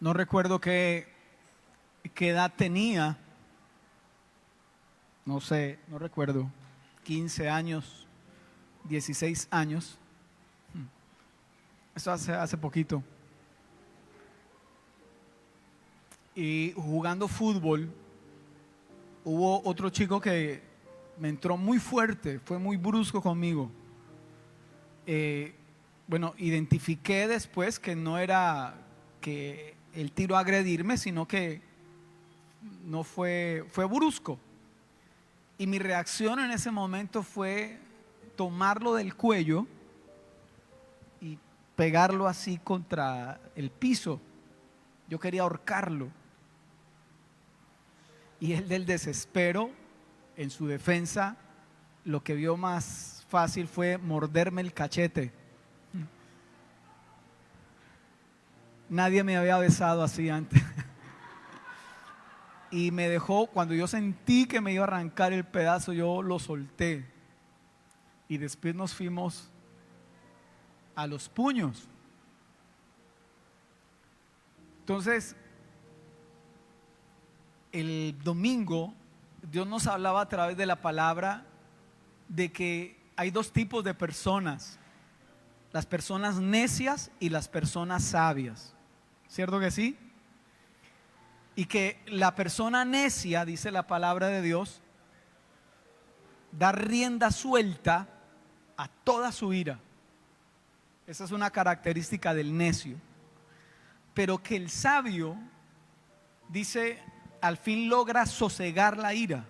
no recuerdo qué edad tenía, no sé, no recuerdo, 15 años, 16 años, eso hace poquito. Y jugando fútbol, hubo otro chico que me entró muy fuerte, fue muy brusco conmigo. Bueno, identifiqué después que no era que el tiro a agredirme, sino que no fue brusco. Y mi reacción en ese momento fue tomarlo del cuello y pegarlo así contra el piso. Yo quería ahorcarlo. Y él, del desespero, en su defensa, lo que vio más fácil fue morderme el cachete. Nadie me había besado así antes. Y me dejó, cuando yo sentí que me iba a arrancar el pedazo, yo lo solté. Y después nos fuimos a los puños. Entonces, el domingo, Dios nos hablaba a través de la palabra de que hay dos tipos de personas: las personas necias y las personas sabias. ¿Cierto que sí? Y que la persona necia, dice la palabra de Dios, da rienda suelta a toda su ira. Esa es una característica del necio. Pero que el sabio, dice, al fin logra sosegar la ira.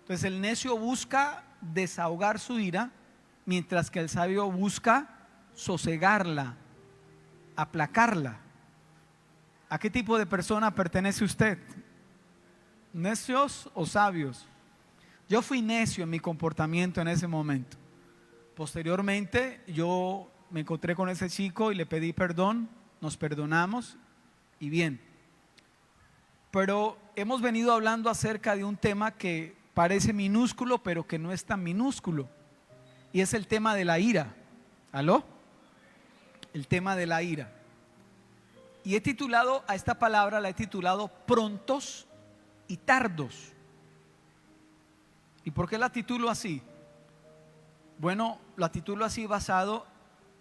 Entonces el necio busca desahogar su ira, mientras que el sabio busca sosegarla, aplacarla. ¿A qué tipo de persona pertenece usted? ¿Necios o sabios? Yo fui necio en mi comportamiento en ese momento. Posteriormente yo me encontré con ese chico y le pedí perdón, nos perdonamos y bien. Pero hemos venido hablando acerca de un tema que parece minúsculo, pero que no es tan minúsculo, y es el tema de la ira. ¿Aló? El tema de la ira. Y he titulado a esta palabra, la he titulado prontos y tardos. ¿Y por qué la titulo así? Bueno, la titulo así basado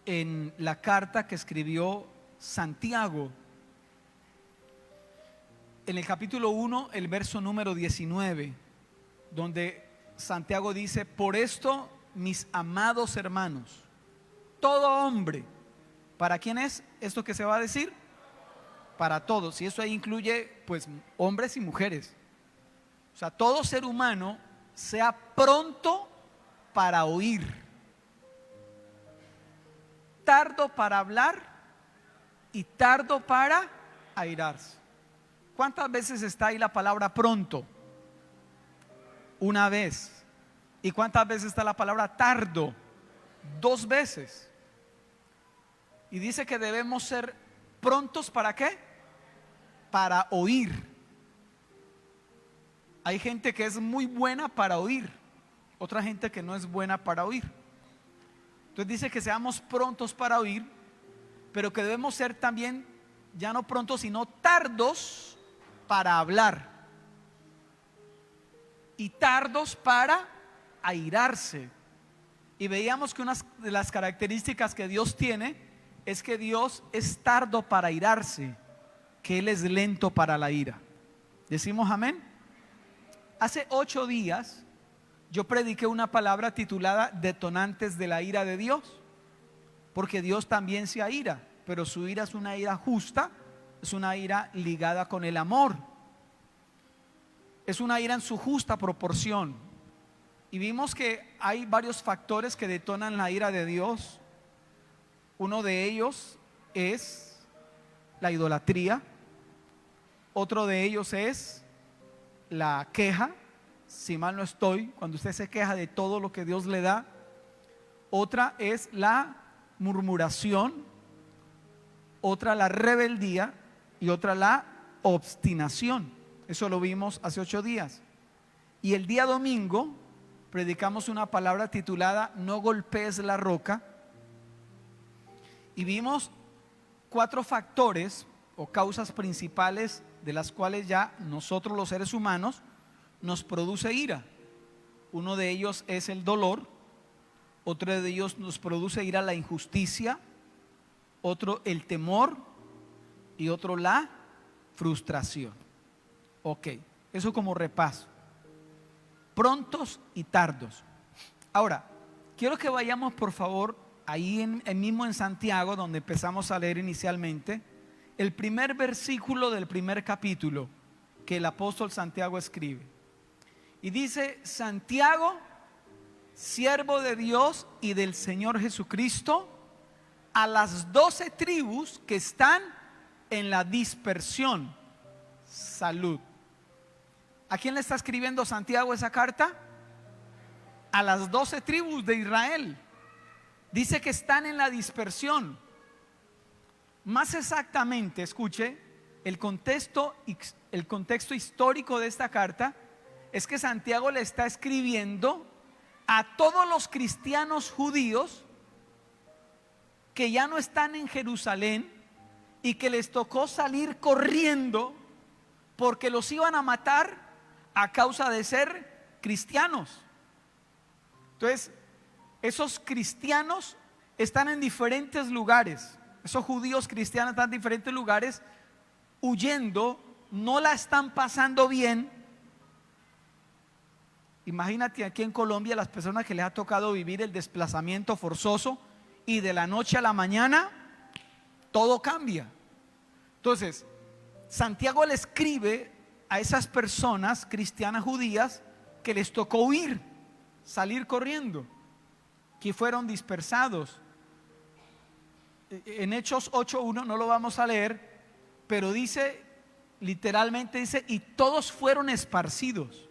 en la carta que escribió Santiago. En el capítulo 1, el verso número 19, donde Santiago dice: por esto, mis amados hermanos, todo hombre, ¿para quién es esto que se va a decir? Para todos, y eso ahí incluye pues hombres y mujeres. O sea, todo ser humano sea pronto para oír, tardo para hablar y tardo para airarse. ¿Cuántas veces está ahí la palabra pronto? Una vez. ¿Y cuántas veces está la palabra tardo? 2 veces. Y dice que debemos ser prontos ¿para qué? Para oír. Hay gente que es muy buena para oír, otra gente que no es buena para oír. Entonces dice que seamos prontos para oír, pero que debemos ser también ya no prontos sino tardos para hablar y tardos para airarse. Y veíamos que una de las características que Dios tiene es que Dios es tardo para airarse, que Él es lento para la ira. ¿Decimos amén? Hace 8 días yo prediqué una palabra titulada detonantes de la ira de Dios, porque Dios también se aira, pero su ira es una ira justa, es una ira ligada con el amor, es una ira en su justa proporción. Y vimos que hay varios factores que detonan la ira de Dios. Uno de ellos es la idolatría, otro de ellos es la queja, si mal no estoy, cuando usted se queja de todo lo que Dios le da. Otra es la murmuración, otra la rebeldía y otra la obstinación. Eso lo vimos hace 8 días. Y el día domingo predicamos una palabra titulada no golpees la roca, y vimos 4 factores o causas principales de las cuales ya nosotros los seres humanos nos produce ira. Uno de ellos es el dolor, otro de ellos nos produce ira la injusticia, otro el temor y otro la frustración. Ok, eso como repaso. Prontos y tardos. Ahora, quiero que vayamos por favor ahí mismo en Santiago, donde empezamos a leer inicialmente, el primer versículo del primer capítulo que el apóstol Santiago escribe. Y dice: Santiago, siervo de Dios y del Señor Jesucristo, a las 12 tribus que están en la dispersión, salud. ¿A quién le está escribiendo Santiago esa carta? A las 12 tribus de Israel. Dice que están en la dispersión. Más exactamente, escuche, el contexto histórico de esta carta es que Santiago le está escribiendo a todos los cristianos judíos que ya no están en Jerusalén y que les tocó salir corriendo porque los iban a matar a causa de ser cristianos. Entonces, esos cristianos están en diferentes lugares. Esos judíos cristianos están en diferentes lugares huyendo, no la están pasando bien. Imagínate aquí en Colombia las personas que les ha tocado vivir el desplazamiento forzoso y de la noche a la mañana todo cambia. Entonces, Santiago le escribe a esas personas cristianas judías que les tocó huir, salir corriendo, que fueron dispersados. En Hechos 8:1 no lo vamos a leer, pero dice, literalmente dice, y todos fueron esparcidos.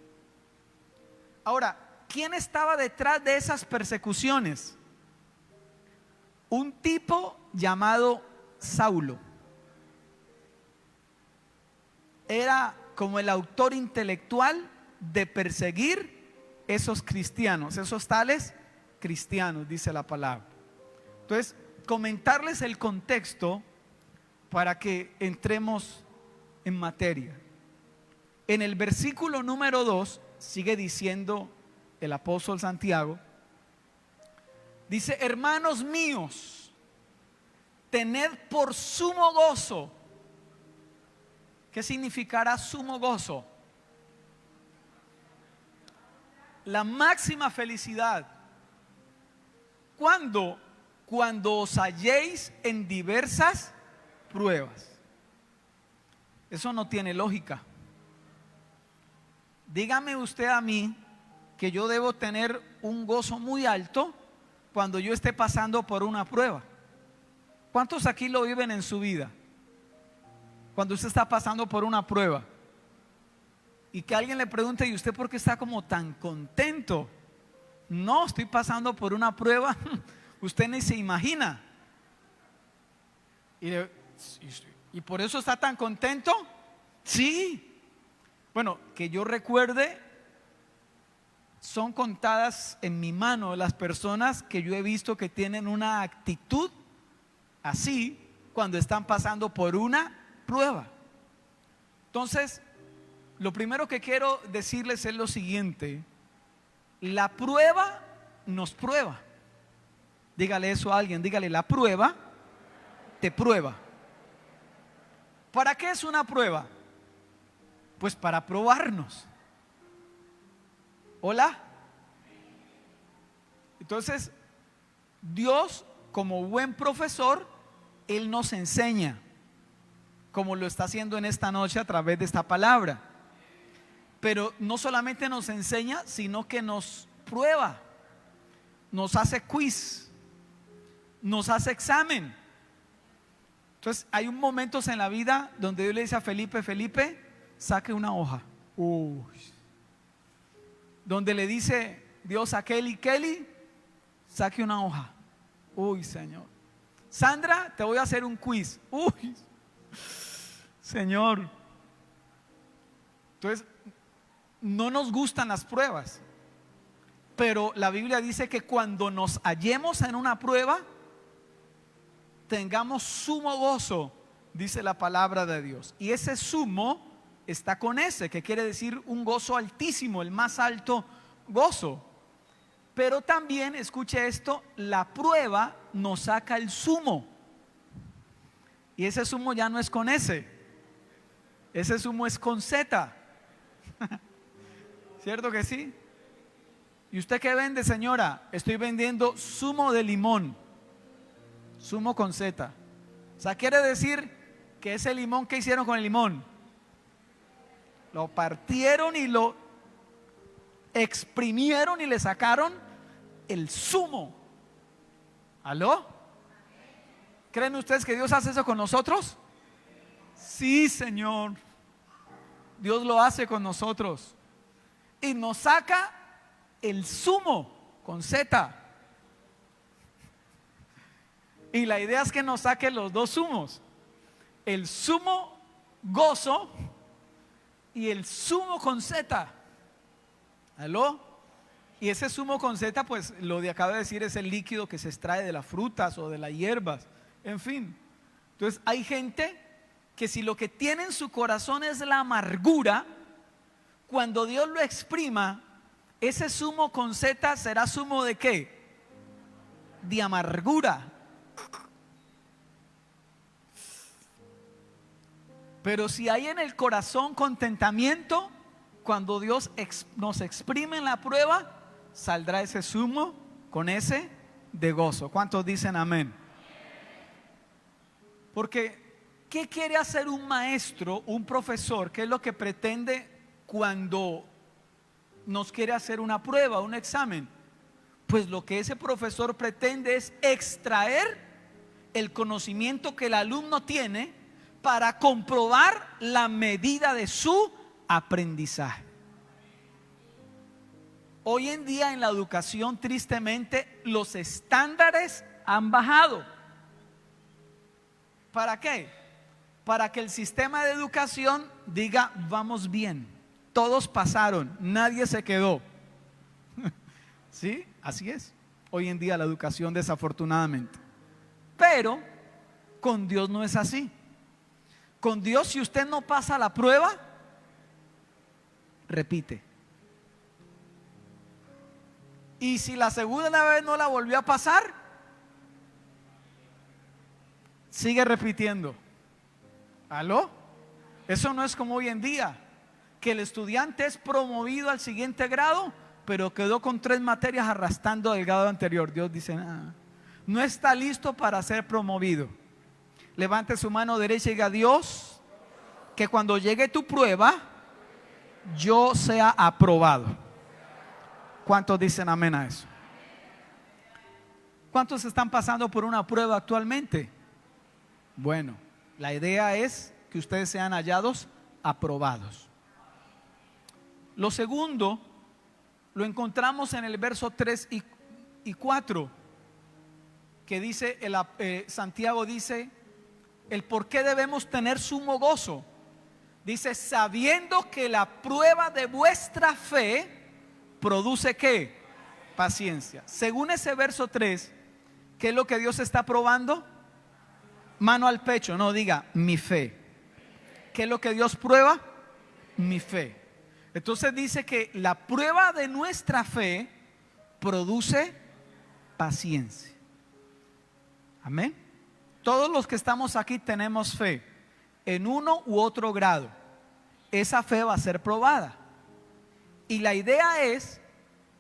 Ahora, ¿quién estaba detrás de esas persecuciones? Un tipo llamado Saulo. Era como el autor intelectual de perseguir esos cristianos, esos tales cristianos, dice la palabra. Entonces, comentarles el contexto para que entremos en materia. En el versículo número 2 sigue diciendo el apóstol Santiago, dice: hermanos míos, tened por sumo gozo. ¿Qué significará sumo gozo? La máxima felicidad. ¿Cuándo? Cuando os halléis en diversas pruebas. Eso no tiene lógica. Dígame usted a mí que yo debo tener un gozo muy alto cuando yo esté pasando por una prueba. ¿Cuántos aquí lo viven en su vida? Cuando usted está pasando por una prueba y que alguien le pregunte: ¿y usted por qué está como tan contento? No, estoy pasando por una prueba. Usted ni se imagina. ¿Y por eso está tan contento? Sí. Bueno, que yo recuerde, son contadas en mi mano las personas que yo he visto que tienen una actitud así cuando están pasando por una prueba. Entonces, lo primero que quiero decirles es lo siguiente: la prueba nos prueba. Dígale eso a alguien, dígale: la prueba te prueba. ¿Para qué es una prueba? Pues para probarnos. ¿Hola? Entonces, Dios, como buen profesor, Él nos enseña, como lo está haciendo en esta noche a través de esta palabra. Pero no solamente nos enseña, sino que nos prueba, nos hace quiz, nos hace examen. Entonces hay momentos en la vida donde Dios le dice a Felipe: Felipe, saque una hoja. Donde le dice Dios a Kelly: Kelly, saque una hoja. Uy, Señor. Sandra, te voy a hacer un quiz. Uy, Señor. Entonces, no nos gustan las pruebas, pero la Biblia dice que cuando nos hallemos en una prueba, tengamos sumo gozo dice la palabra de Dios. Y ese sumo está con ese, que quiere decir un gozo altísimo, el más alto gozo. Pero también, escuche esto, la prueba nos saca el sumo. Y ese sumo ya no es con ese sumo es con Z. ¿Cierto que sí? ¿Y usted qué vende, señora? Estoy vendiendo zumo de limón. Zumo con Z. O sea, quiere decir que ese limón, ¿qué hicieron con el limón? Lo partieron y lo exprimieron y le sacaron el zumo. ¿Aló? ¿Creen ustedes que Dios hace eso con nosotros? Sí, Señor. Dios lo hace con nosotros. Y nos saca el zumo con Z. Y la idea es que nos saque los dos zumos. El zumo gozo y el zumo con Z. ¿Aló? Y ese zumo con Z, pues lo de acabo de decir, es el líquido que se extrae de las frutas o de las hierbas. En fin. Entonces hay gente que si lo que tiene en su corazón es la amargura, cuando Dios lo exprima, ese zumo con Z será zumo de ¿qué? De amargura. Pero si hay en el corazón contentamiento, cuando Dios nos exprime en la prueba, saldrá ese zumo con ese de gozo. ¿Cuántos dicen amén? Porque ¿qué quiere hacer un maestro, un profesor? ¿Qué es lo que pretende cuando nos quiere hacer una prueba, un examen? Pues lo que ese profesor pretende es extraer el conocimiento que el alumno tiene para comprobar la medida de su aprendizaje. Hoy en día en la educación, tristemente, los estándares han bajado. ¿Para qué? Para que el sistema de educación diga, vamos bien, todos pasaron, nadie se quedó. ¿Sí? Así es. Hoy en día la educación, desafortunadamente. Pero con Dios no es así. Con Dios, si usted no pasa la prueba, repite. Y si la segunda vez no la volvió a pasar, sigue repitiendo. ¿Aló? Eso no es como hoy en día, que el estudiante es promovido al siguiente grado, pero quedó con 3 materias arrastrando del grado anterior. Dios dice, no está listo para ser promovido. Levante su mano derecha y diga, Dios, que cuando llegue tu prueba, yo sea aprobado. ¿Cuántos dicen amén a eso? ¿Cuántos están pasando por una prueba actualmente? Bueno, la idea es que ustedes sean hallados aprobados. Lo segundo lo encontramos en el verso 3 y 4, que dice, Santiago dice, el por qué debemos tener sumo gozo. Dice, sabiendo que la prueba de vuestra fe produce ¿qué? Paciencia. Según ese verso 3, ¿qué es lo que Dios está probando? Mano al pecho, no diga mi fe. ¿Qué es lo que Dios prueba? Mi fe. Entonces dice que la prueba de nuestra fe produce paciencia. Amén. Todos los que estamos aquí tenemos fe en uno u otro grado. Esa fe va a ser probada. Y la idea es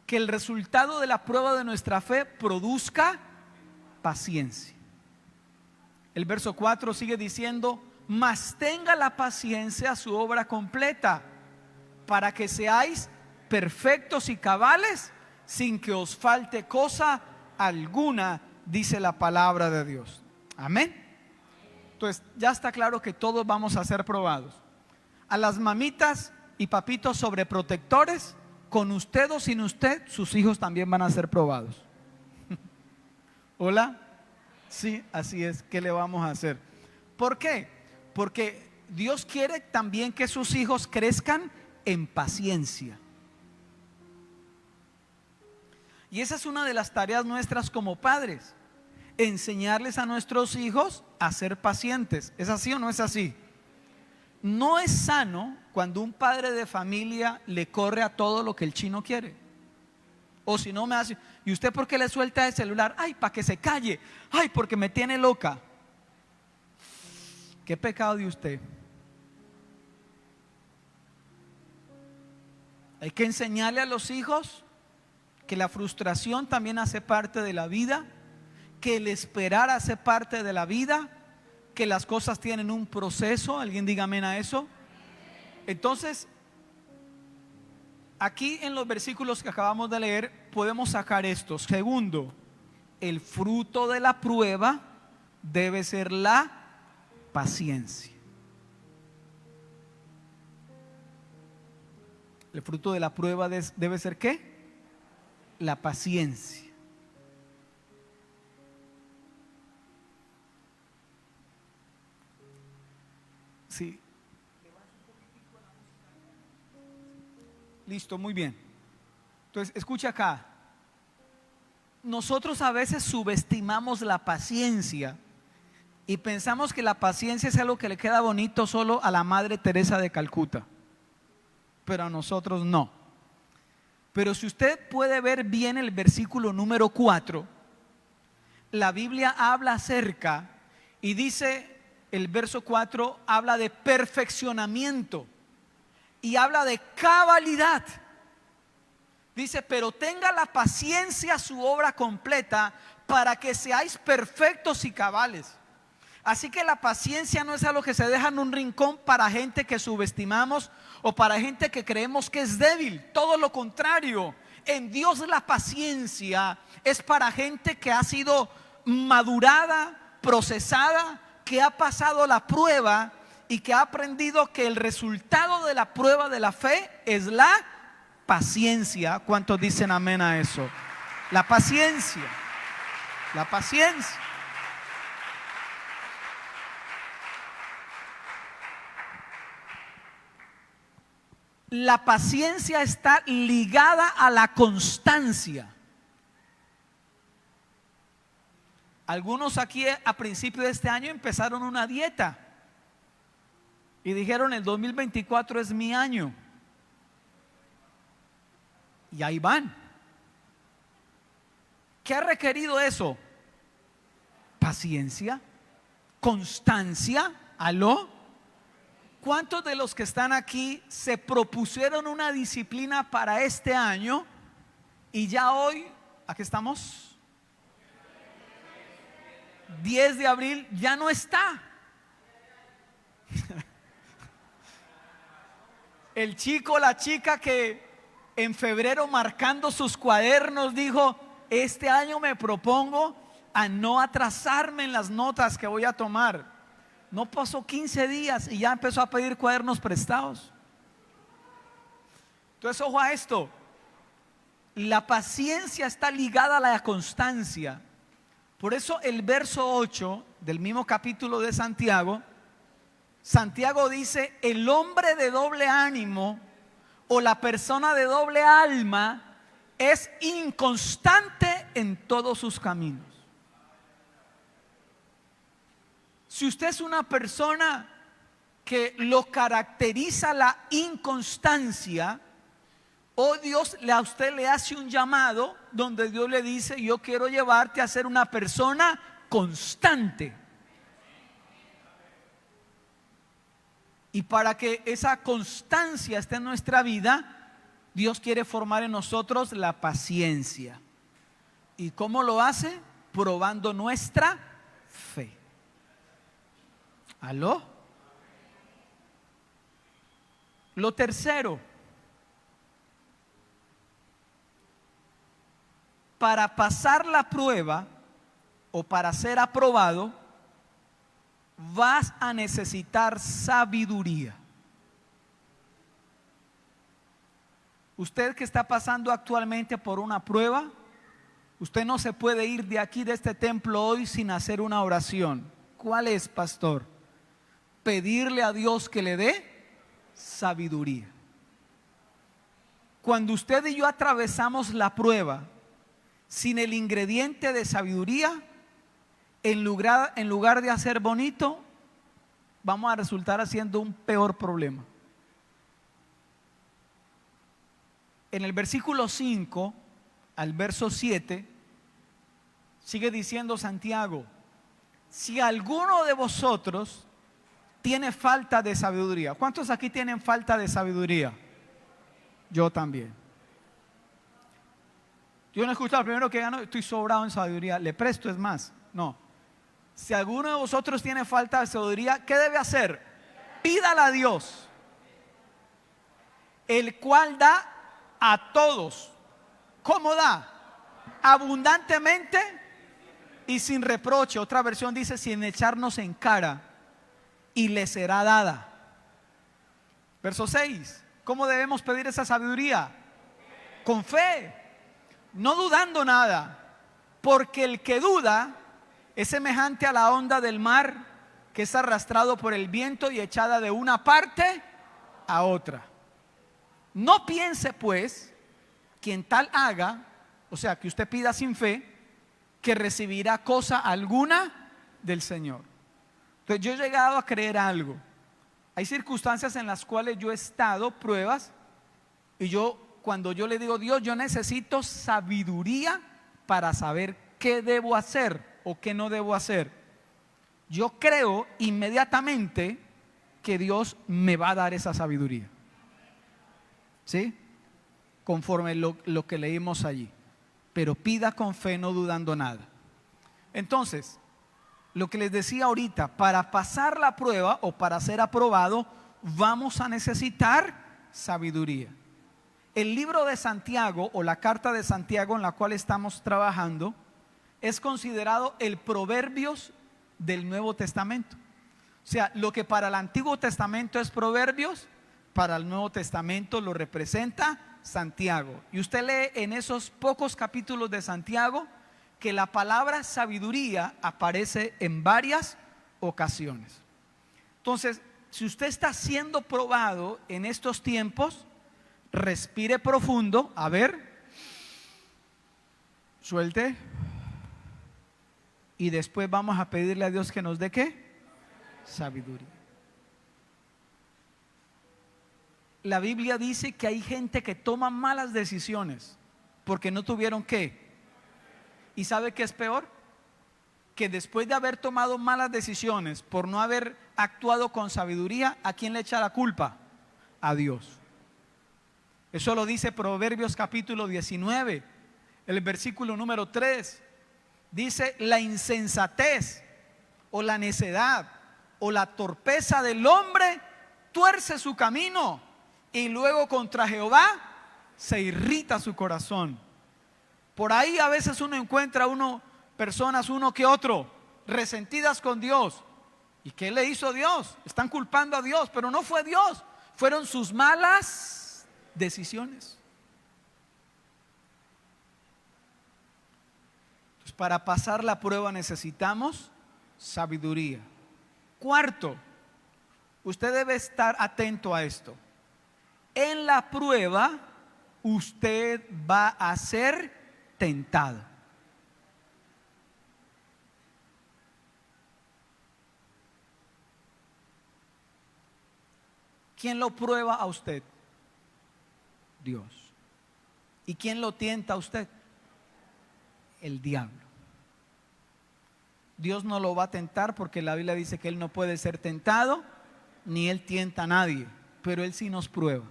que el resultado de la prueba de nuestra fe produzca paciencia. El verso 4 sigue diciendo, mas tenga la paciencia su obra completa, para que seáis perfectos y cabales, sin que os falte cosa alguna, dice la palabra de Dios. Amén. Entonces ya está claro que todos vamos a ser probados. A las mamitas y papitos sobreprotectores, con usted o sin usted, sus hijos también van a ser probados. ¿Hola? Sí, así es. ¿Qué le vamos a hacer? ¿Por qué? Porque Dios quiere también que sus hijos crezcan en paciencia. Y esa es una de las tareas nuestras como padres, enseñarles a nuestros hijos a ser pacientes. ¿Es así o no es así? No es sano cuando un padre de familia le corre a todo lo que el chino quiere. O si no me hace, ¿y usted por qué le suelta el celular? Ay, para que se calle. Ay, porque me tiene loca. ¿Qué pecado de usted? Hay que enseñarle a los hijos que la frustración también hace parte de la vida, que el esperar hace parte de la vida, que las cosas tienen un proceso. ¿Alguien diga amén a eso? Entonces, aquí en los versículos que acabamos de leer podemos sacar estos. Segundo, el fruto de la prueba debe ser la paciencia. El fruto de la prueba debe ser ¿qué? La paciencia. Sí. Listo, muy bien. Entonces, escucha acá. Nosotros a veces subestimamos la paciencia y pensamos que la paciencia es algo que le queda bonito solo a la Madre Teresa de Calcuta, pero a nosotros no. Pero si usted puede ver bien el versículo número 4, la Biblia habla acerca y dice, el verso 4 habla de perfeccionamiento y habla de cabalidad. Dice, pero tenga la paciencia su obra completa para que seáis perfectos y cabales. Así que la paciencia no es algo que se deja en un rincón para gente que subestimamos o para gente que creemos que es débil. Todo lo contrario, en Dios la paciencia es para gente que ha sido madurada, procesada, que ha pasado la prueba y que ha aprendido que el resultado de la prueba de la fe es la paciencia. ¿Cuántos dicen amén a eso? La paciencia. La paciencia. La paciencia está ligada a la constancia. Algunos aquí a principio de este año empezaron una dieta y dijeron el 2024 es mi año. Y ahí van. ¿Qué ha requerido eso? Paciencia, constancia. ¿Aló? ¿Cuántos de los que están aquí se propusieron una disciplina para este año y ya hoy, aquí estamos, 10 de abril, ya no está? El chico, la chica que en febrero marcando sus cuadernos dijo, este año me propongo a no atrasarme en las notas que voy a tomar. No pasó 15 días y ya empezó a pedir cuadernos prestados. Entonces, ojo a esto. La paciencia está ligada a la constancia. Por eso el verso 8 del mismo capítulo de Santiago, Santiago dice, el hombre de doble ánimo o la persona de doble alma es inconstante en todos sus caminos. Si usted es una persona que lo caracteriza la inconstancia, o Dios a usted le hace un llamado donde Dios le dice, yo quiero llevarte a ser una persona constante. Y para que esa constancia esté en nuestra vida, Dios quiere formar en nosotros la paciencia. ¿Y cómo lo hace? Probando nuestra fe. ¿Aló? Lo tercero, para pasar la prueba o para ser aprobado, vas a necesitar sabiduría. Usted que está pasando actualmente por una prueba, usted no se puede ir de aquí, de este templo hoy, sin hacer una oración. ¿Cuál es, pastor? Pedirle a Dios que le dé sabiduría. Cuando usted y yo atravesamos la prueba sin el ingrediente de sabiduría, en lugar de hacer bonito, vamos a resultar haciendo un peor problema. En el versículo 5 al verso 7 sigue diciendo Santiago: si alguno de vosotros tiene falta de sabiduría. ¿Cuántos aquí tienen falta de sabiduría? Yo también. Yo no he escuchado, primero que gano, estoy sobrado en sabiduría, le presto, es más. No. Si alguno de vosotros tiene falta de sabiduría, ¿qué debe hacer? Pídala a Dios, el cual da a todos. ¿Cómo da? Abundantemente y sin reproche. Otra versión dice sin echarnos en cara, y le será dada. Verso 6. ¿Cómo debemos pedir esa sabiduría? Con fe, no dudando nada, porque el que duda es semejante a la onda del mar, que es arrastrado por el viento y echada de una parte a otra. No piense pues quien tal haga, o sea, que usted pida sin fe, que recibirá cosa alguna del Señor. Entonces yo he llegado a creer algo. Hay circunstancias en las cuales yo he estado, pruebas, y cuando yo le digo: Dios, yo necesito sabiduría para saber qué debo hacer o qué no debo hacer, yo creo inmediatamente que Dios me va a dar esa sabiduría. ¿Sí? Conforme lo que leímos allí. Pero pida con fe, no dudando nada. Entonces, lo que les decía ahorita, para pasar la prueba o para ser aprobado, vamos a necesitar sabiduría. El libro de Santiago, o la carta de Santiago en la cual estamos trabajando, es considerado el Proverbios del Nuevo Testamento. O sea, lo que para el Antiguo Testamento es Proverbios, para el Nuevo Testamento lo representa Santiago. Y usted lee en esos pocos capítulos de Santiago que la palabra sabiduría aparece en varias ocasiones. Entonces, si usted está siendo probado en estos tiempos, respire profundo, a ver, suelte, y después vamos a pedirle a Dios que nos dé ¿qué? Sabiduría. La Biblia dice que hay gente que toma malas decisiones porque no tuvieron ¿qué? ¿Y sabe qué es peor? Que después de haber tomado malas decisiones por no haber actuado con sabiduría, ¿a quién le echa la culpa? A Dios. Eso lo dice Proverbios capítulo 19, el versículo número 3. Dice: la insensatez o la necedad o la torpeza del hombre tuerce su camino, y luego contra Jehová se irrita su corazón. Por ahí a veces uno encuentra personas, uno que otro, resentidas con Dios. ¿Y qué le hizo Dios? Están culpando a Dios, pero no fue Dios, fueron sus malas decisiones. Entonces, para pasar la prueba necesitamos sabiduría. Cuarto, usted debe estar atento a esto. En la prueba usted va a ser tentado. ¿Quién lo prueba a usted? Dios. ¿Y quién lo tienta a usted? El diablo. Dios no lo va a tentar porque la Biblia dice que Él no puede ser tentado, ni Él tienta a nadie, pero Él sí nos prueba.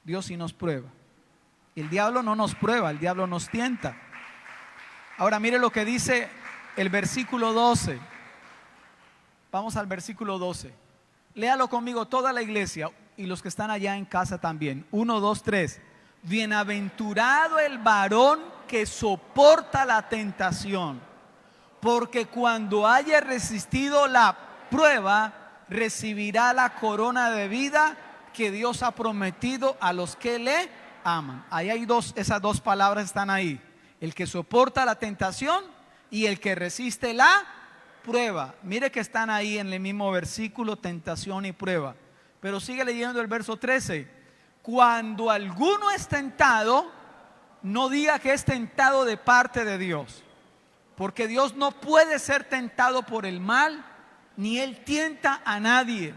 Dios sí nos prueba. El diablo no nos prueba, el diablo nos tienta. Ahora mire lo que dice el versículo 12. Vamos al versículo 12. Léalo conmigo toda la iglesia y los que están allá en casa también. 1, 2, 3. Bienaventurado el varón que soporta la tentación, porque cuando haya resistido la prueba, recibirá la corona de vida que Dios ha prometido a los que le aman. Ahí hay esas dos palabras están ahí: el que soporta la tentación y el que resiste la prueba. Mire que están ahí en el mismo versículo, tentación y prueba. Pero sigue leyendo el verso 13. Cuando alguno es tentado, no diga que es tentado de parte de Dios, Porque Dios no puede ser tentado por el mal, ni Él tienta a nadie.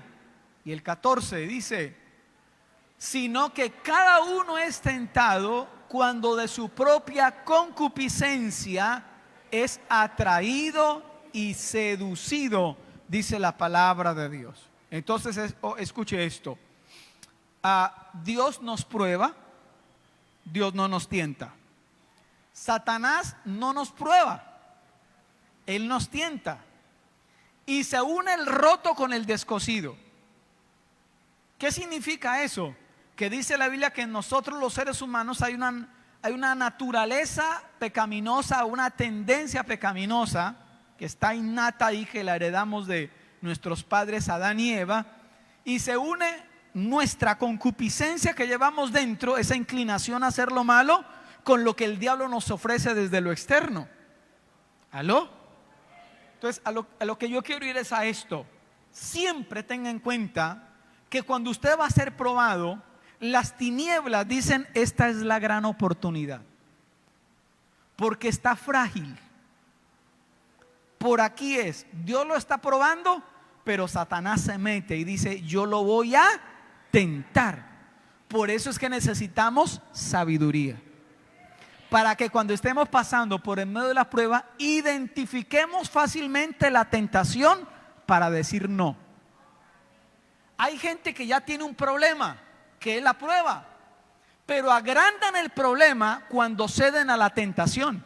Y el 14 dice, sino que cada uno es tentado cuando de su propia concupiscencia es atraído y seducido, dice la palabra de Dios. Entonces, escuche esto. Dios nos prueba, Dios no nos tienta. Satanás no nos prueba, él nos tienta. Y se une el roto con el descosido. ¿Qué significa eso? Que dice la Biblia que en nosotros los seres humanos hay una naturaleza pecaminosa, una tendencia pecaminosa que está innata y que la heredamos de nuestros padres Adán y Eva, y se une nuestra concupiscencia que llevamos dentro, esa inclinación a hacer lo malo, con lo que el diablo nos ofrece desde lo externo. ¿Aló? Entonces, a lo que yo quiero ir es a esto. Siempre tenga en cuenta que cuando usted va a ser probado, las tinieblas dicen: esta es la gran oportunidad, porque está frágil. Por aquí es, Dios lo está probando, pero Satanás se mete y dice: yo lo voy a tentar. Por eso es que necesitamos sabiduría, para que cuando estemos pasando por en medio de la prueba, identifiquemos fácilmente la tentación para decir no. Hay gente que ya tiene un problema, que es la prueba, pero agrandan el problema cuando ceden a la tentación.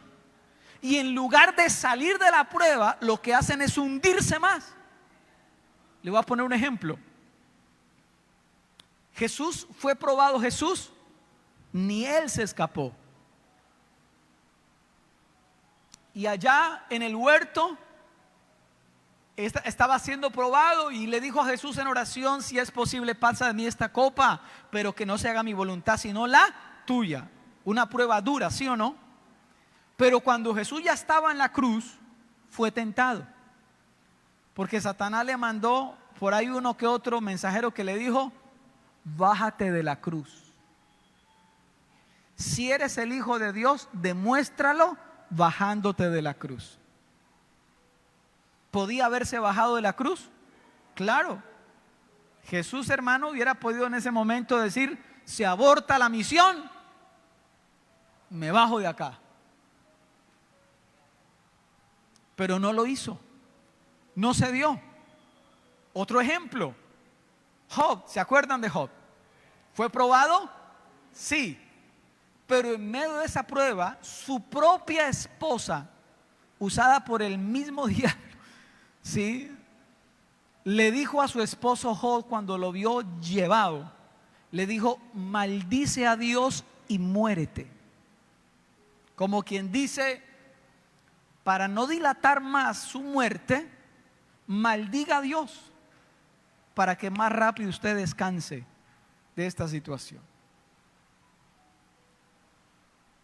Y en lugar de salir de la prueba, lo que hacen es hundirse más. Le voy a poner un ejemplo. Jesús fue probado, Jesús, ni él se escapó. Y allá en el huerto estaba siendo probado y le dijo a Jesús en oración: si es posible, pasa de mí esta copa, pero que no se haga mi voluntad sino la tuya. Una prueba dura, ¿sí o no? Pero cuando Jesús ya estaba en la cruz, fue tentado, porque Satanás le mandó por ahí uno que otro mensajero que le dijo: bájate de la cruz. Si eres el Hijo de Dios, demuéstralo bajándote de la cruz. ¿Podía haberse bajado de la cruz? Claro. Jesús, hermano, hubiera podido en ese momento decir: se aborta la misión, me bajo de acá. Pero no lo hizo, no se dio. Otro ejemplo, Job. ¿Se acuerdan de Job? ¿Fue probado? Sí. Pero en medio de esa prueba, su propia esposa, usada por el mismo diablo, ¿sí?, le dijo a su esposo Job, cuando lo vio llevado, le dijo: maldice a Dios y muérete. Como quien dice, para no dilatar más su muerte, maldiga a Dios, para que más rápido usted descanse de esta situación.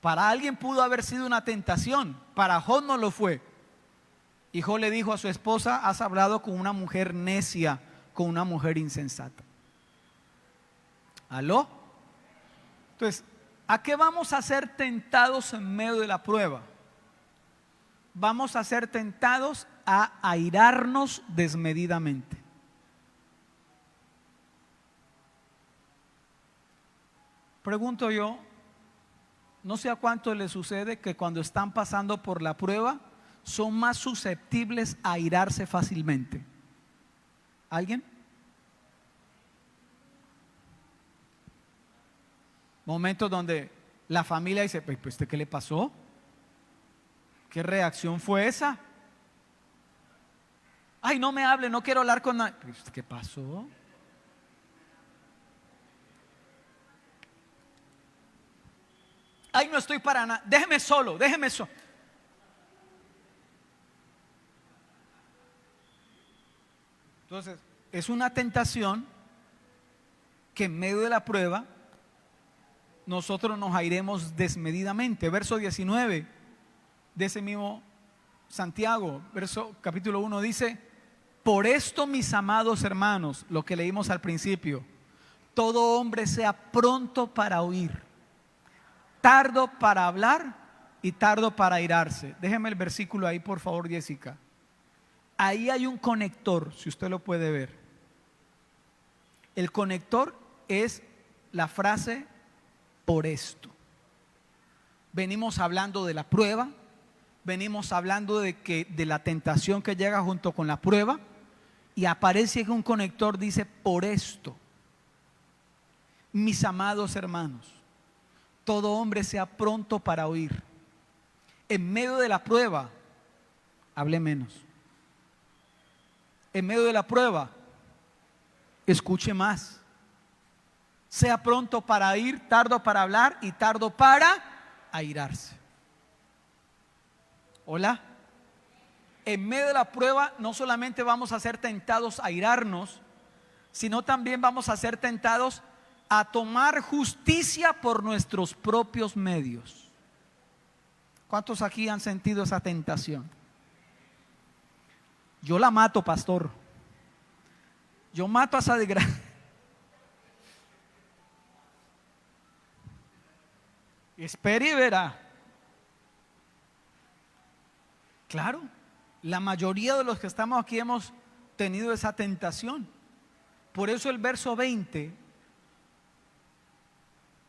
Para alguien pudo haber sido una tentación, para Job no lo fue. Y Job le dijo a su esposa: has hablado con una mujer necia, con una mujer insensata. ¿Aló? Entonces, ¿a qué vamos a ser tentados en medio de la prueba? Vamos a ser tentados a airarnos desmedidamente. Pregunto yo, no sé a cuánto les sucede que cuando están pasando por la prueba son más susceptibles a airarse fácilmente. ¿Alguien? Momentos donde la familia dice: pues, ¿qué le pasó? ¿Qué reacción fue esa? Ay, no me hable, no quiero hablar con nadie. ¿Qué pasó? Ay, no estoy para nada, déjeme solo, déjeme solo. Entonces, es una tentación que en medio de la prueba nosotros nos airemos desmedidamente. Verso 19 de ese mismo Santiago, capítulo 1 dice: por esto, mis amados hermanos, lo que leímos al principio, todo hombre sea pronto para oír, tardo para hablar y tardo para airarse. Déjeme el versículo ahí, por favor, Jessica. Ahí hay un conector, si usted lo puede ver. El conector es la frase por esto. Venimos hablando de la prueba, venimos hablando de la tentación que llega junto con la prueba, y aparece que un conector dice por esto. Mis amados hermanos, todo hombre sea pronto para oír. En medio de la prueba, hable menos. En medio de la prueba, escuche más. Sea pronto para oír, tardo para hablar y tardo para airarse. Hola. En medio de la prueba no solamente vamos a ser tentados a airarnos, sino también vamos a ser tentados a tomar justicia por nuestros propios medios. ¿Cuántos aquí han sentido esa tentación? Yo la mato, pastor. Yo mato a esa desgracia. Espere y verá. Claro, la mayoría de los que estamos aquí hemos tenido esa tentación. Por eso el verso 20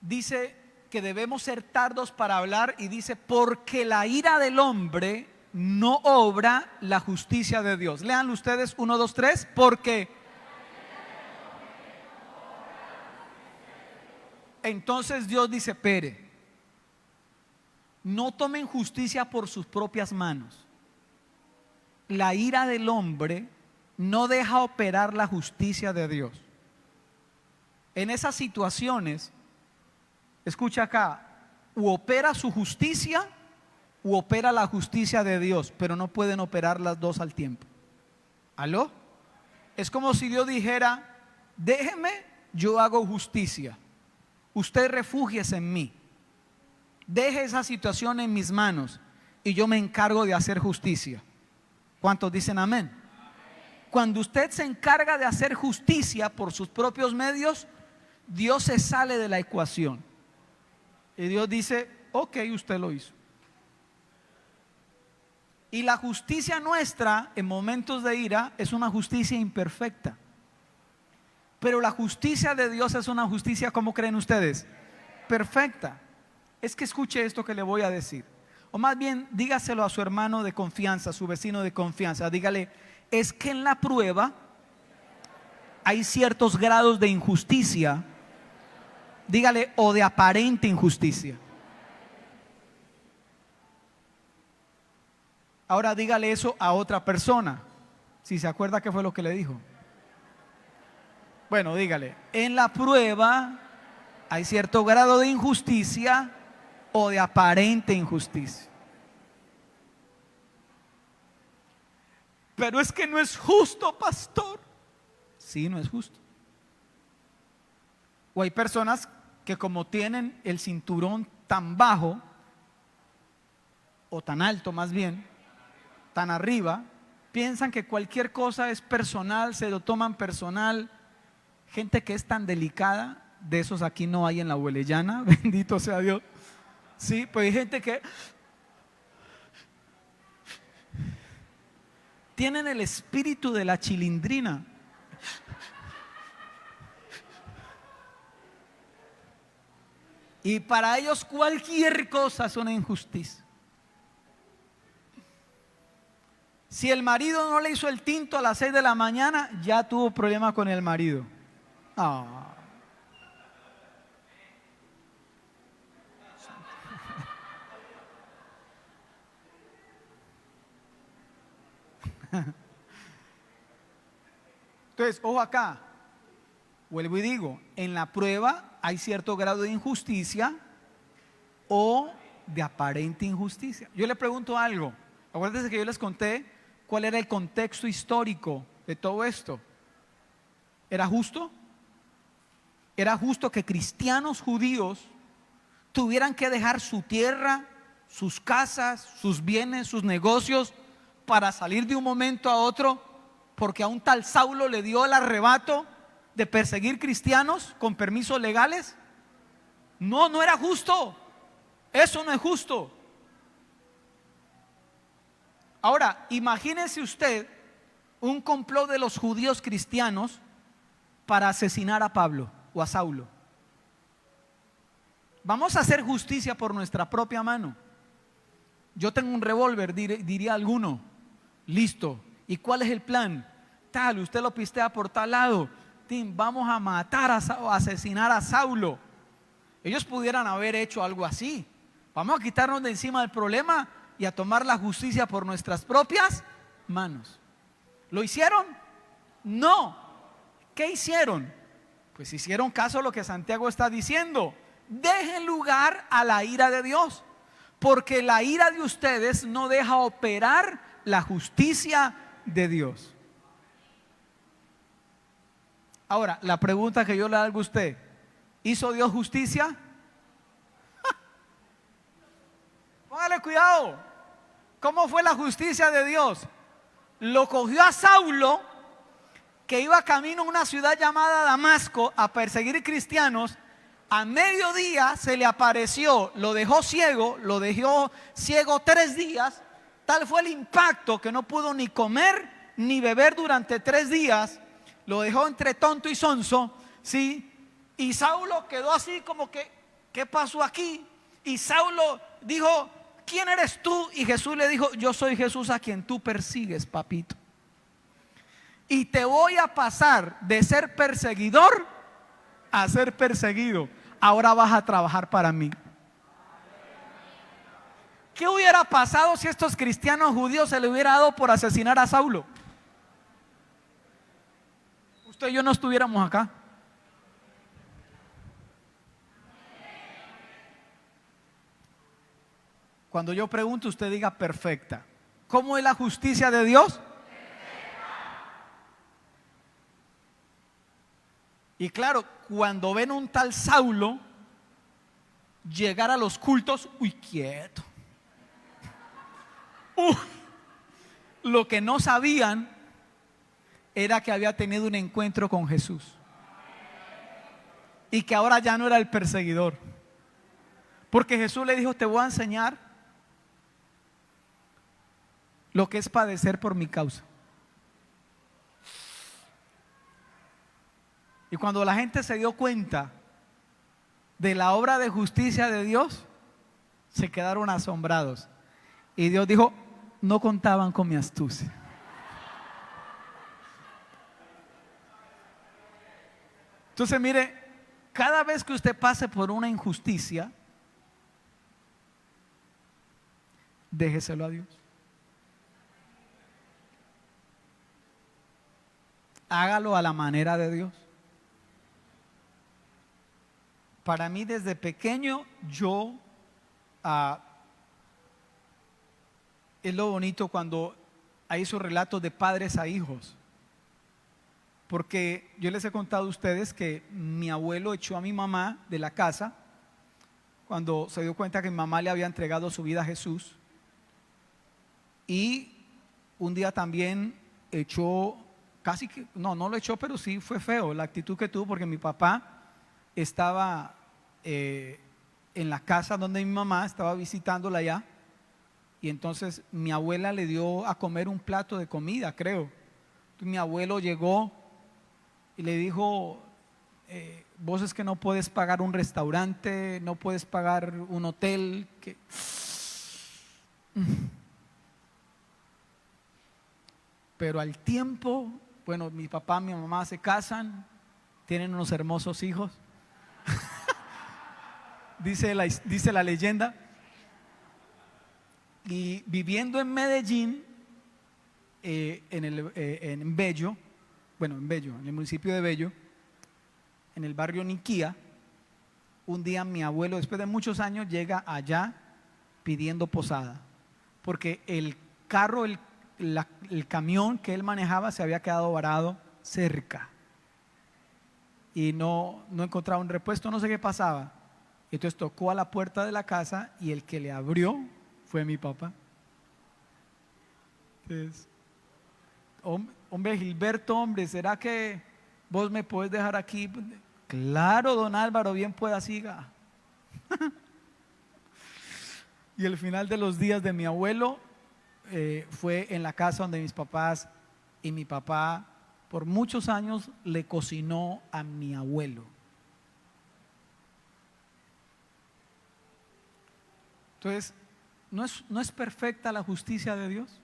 dice que debemos ser tardos para hablar, y dice porque la ira del hombre no obra la justicia de Dios. Leanlo ustedes, 1, 2, 3. Porque entonces Dios dice, espere, no tomen justicia por sus propias manos. La ira del hombre no deja operar la justicia de Dios. En esas situaciones, escucha acá, u opera su justicia u opera la justicia de Dios, pero no pueden operar las dos al tiempo. ¿Aló? Es como si Dios dijera, déjeme, yo hago justicia, usted refúgiese en mí, deje esa situación en mis manos y yo me encargo de hacer justicia. ¿Cuántos dicen amén? Cuando usted se encarga de hacer justicia por sus propios medios, Dios se sale de la ecuación y Dios dice, ok, usted lo hizo. Y la justicia nuestra en momentos de ira es una justicia imperfecta, pero la justicia de Dios es una justicia, ¿cómo creen ustedes? Perfecta. Es que escuche esto que le voy a decir, o más bien dígaselo a su hermano de confianza, a su vecino de confianza. Dígale, es que en la prueba hay ciertos grados de injusticia. Dígale, o de aparente injusticia. Ahora dígale eso a otra persona, si se acuerda qué fue lo que le dijo. Bueno, dígale, en la prueba hay cierto grado de injusticia o de aparente injusticia. Pero es que no es justo, pastor. Sí, no es justo. O hay personas que como tienen el cinturón tan bajo, o tan alto más bien, tan arriba, piensan que cualquier cosa es personal, se lo toman personal. Gente que es tan delicada, de esos aquí no hay en la Huelellana, bendito sea Dios. Sí, pues hay gente que tienen el espíritu de la chilindrina. Y para ellos cualquier cosa es una injusticia. Si el marido no le hizo el tinto a las 6 de la mañana, ya tuvo problema con el marido. Oh. Entonces, ojo acá, vuelvo y digo, en la prueba hay cierto grado de injusticia o de aparente injusticia. Yo le pregunto algo, acuérdense que yo les conté cuál era el contexto histórico de todo esto. ¿Era justo? ¿Era justo que cristianos judíos tuvieran que dejar su tierra, sus casas, sus bienes, sus negocios para salir de un momento a otro porque a un tal Saulo le dio el arrebato de perseguir cristianos con permisos legales? No, no era justo. Eso no es justo. Ahora, imagínese usted un complot de los judíos cristianos para asesinar a Pablo o a Saulo. Vamos a hacer justicia por nuestra propia mano. Yo tengo un revólver, diría alguno. Listo. ¿Y cuál es el plan? Tal, usted lo pistea por tal lado. Vamos a matar, a asesinar a Saulo. Ellos pudieran haber hecho algo así. Vamos a quitarnos de encima del problema y a tomar la justicia por nuestras propias manos. ¿Lo hicieron? No. ¿Qué hicieron? Pues hicieron caso a lo que Santiago está diciendo. Dejen lugar a la ira de Dios, porque la ira de ustedes no deja operar la justicia de Dios. Ahora, la pregunta que yo le hago a usted: ¿hizo Dios justicia? Póngale cuidado. ¿Cómo fue la justicia de Dios? Lo cogió a Saulo, que iba camino a una ciudad llamada Damasco a perseguir cristianos. A mediodía se le apareció, lo dejó ciego 3 días. Tal fue el impacto que no pudo ni comer ni beber durante 3 días. Lo dejó entre tonto y sonso, ¿sí? Y Saulo quedó así como que, ¿qué pasó aquí? Y Saulo dijo: ¿quién eres tú? Y Jesús le dijo: yo soy Jesús a quien tú persigues, papito. Y te voy a pasar de ser perseguidor a ser perseguido. Ahora vas a trabajar para mí. ¿Qué hubiera pasado si estos cristianos judíos se le hubiera dado por asesinar a Saulo? Usted y yo no estuviéramos acá. Cuando yo pregunto, usted diga perfecta. ¿Cómo es la justicia de Dios? Y claro, cuando ven un tal Saulo llegar a los cultos, uy, quieto. Lo que no sabían era que había tenido un encuentro con Jesús y que ahora ya no era el perseguidor, porque Jesús le dijo: te voy a enseñar lo que es padecer por mi causa. Y cuando la gente se dio cuenta de la obra de justicia de Dios, se quedaron asombrados. Y Dios dijo: no contaban con mi astucia. Entonces, mire, cada vez que usted pase por una injusticia, déjeselo a Dios. Hágalo a la manera de Dios. Para mí, desde pequeño, es lo bonito cuando hay esos relatos de padres a hijos. Porque yo les he contado a ustedes que mi abuelo echó a mi mamá de la casa cuando se dio cuenta que mi mamá le había entregado su vida a Jesús. Y un día también echó, casi que, no lo echó, pero sí fue feo la actitud que tuvo, porque mi papá estaba en la casa donde mi mamá, estaba visitándola allá, y entonces mi abuela le dio a comer un plato de comida, creo. Entonces mi abuelo llegó y le dijo: vos es que no puedes pagar un restaurante, no puedes pagar un hotel. Pero al tiempo, bueno, mi papá y mi mamá se casan, tienen unos hermosos hijos. dice la leyenda. Y viviendo en Medellín, en Bello, en el municipio de Bello, en el barrio Niquía, un día mi abuelo, después de muchos años, llega allá pidiendo posada, porque el carro, el camión que él manejaba se había quedado varado cerca y no encontraba un repuesto, no sé qué pasaba. Entonces tocó a la puerta de la casa y el que le abrió fue mi papá. Entonces, hombre Gilberto, hombre, ¿será que vos me podés dejar aquí? Claro, don Álvaro, bien pueda, siga. Y el final de los días de mi abuelo fue en la casa donde mis papás, y mi papá por muchos años le cocinó a mi abuelo. Entonces, ¿no es perfecta la justicia de Dios?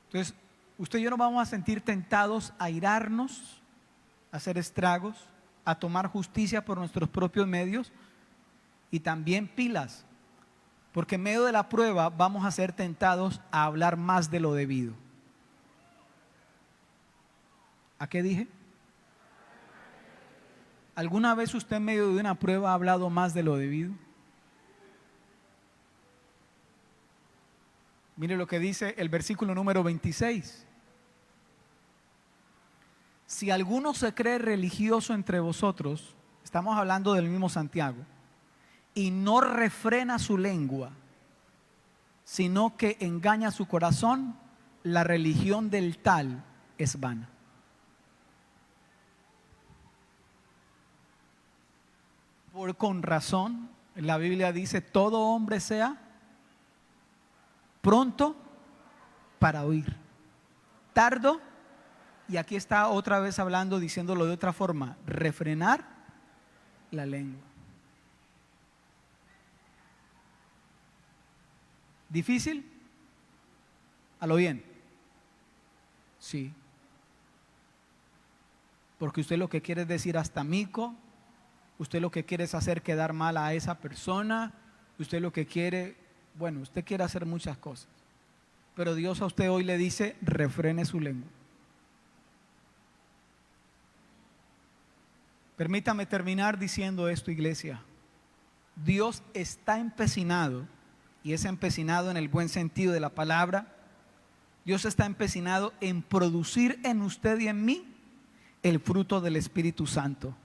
Entonces, usted y yo nos vamos a sentir tentados a irarnos, a hacer estragos, a tomar justicia por nuestros propios medios, y también pilas, porque en medio de la prueba vamos a ser tentados a hablar más de lo debido. ¿A qué dije? ¿Alguna vez usted en medio de una prueba ha hablado más de lo debido? Mire lo que dice el versículo número 26. Si alguno se cree religioso entre vosotros, estamos hablando del mismo Santiago, y no refrena su lengua, sino que engaña su corazón, la religión del tal es vana. Con razón, la Biblia dice, todo hombre sea pronto para oír, tardo, y aquí está otra vez hablando, diciéndolo de otra forma, refrenar la lengua. ¿Difícil? ¿A lo bien? Sí. Porque usted lo que quiere es decir hasta mico, usted lo que quiere es hacer quedar mal a esa persona, usted lo que quiere, bueno, usted quiere hacer muchas cosas, pero Dios a usted hoy le dice, refrene su lengua. Permítame terminar diciendo esto, iglesia. Dios está empecinado, y es empecinado en el buen sentido de la palabra. Dios está empecinado en producir en usted y en mí el fruto del Espíritu Santo,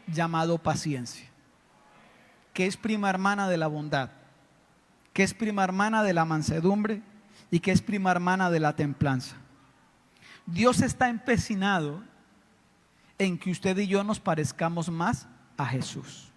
llamado paciencia, que es prima hermana de la bondad, que es prima hermana de la mansedumbre y que es prima hermana de la templanza. Dios está empecinado en que usted y yo nos parezcamos más a Jesús.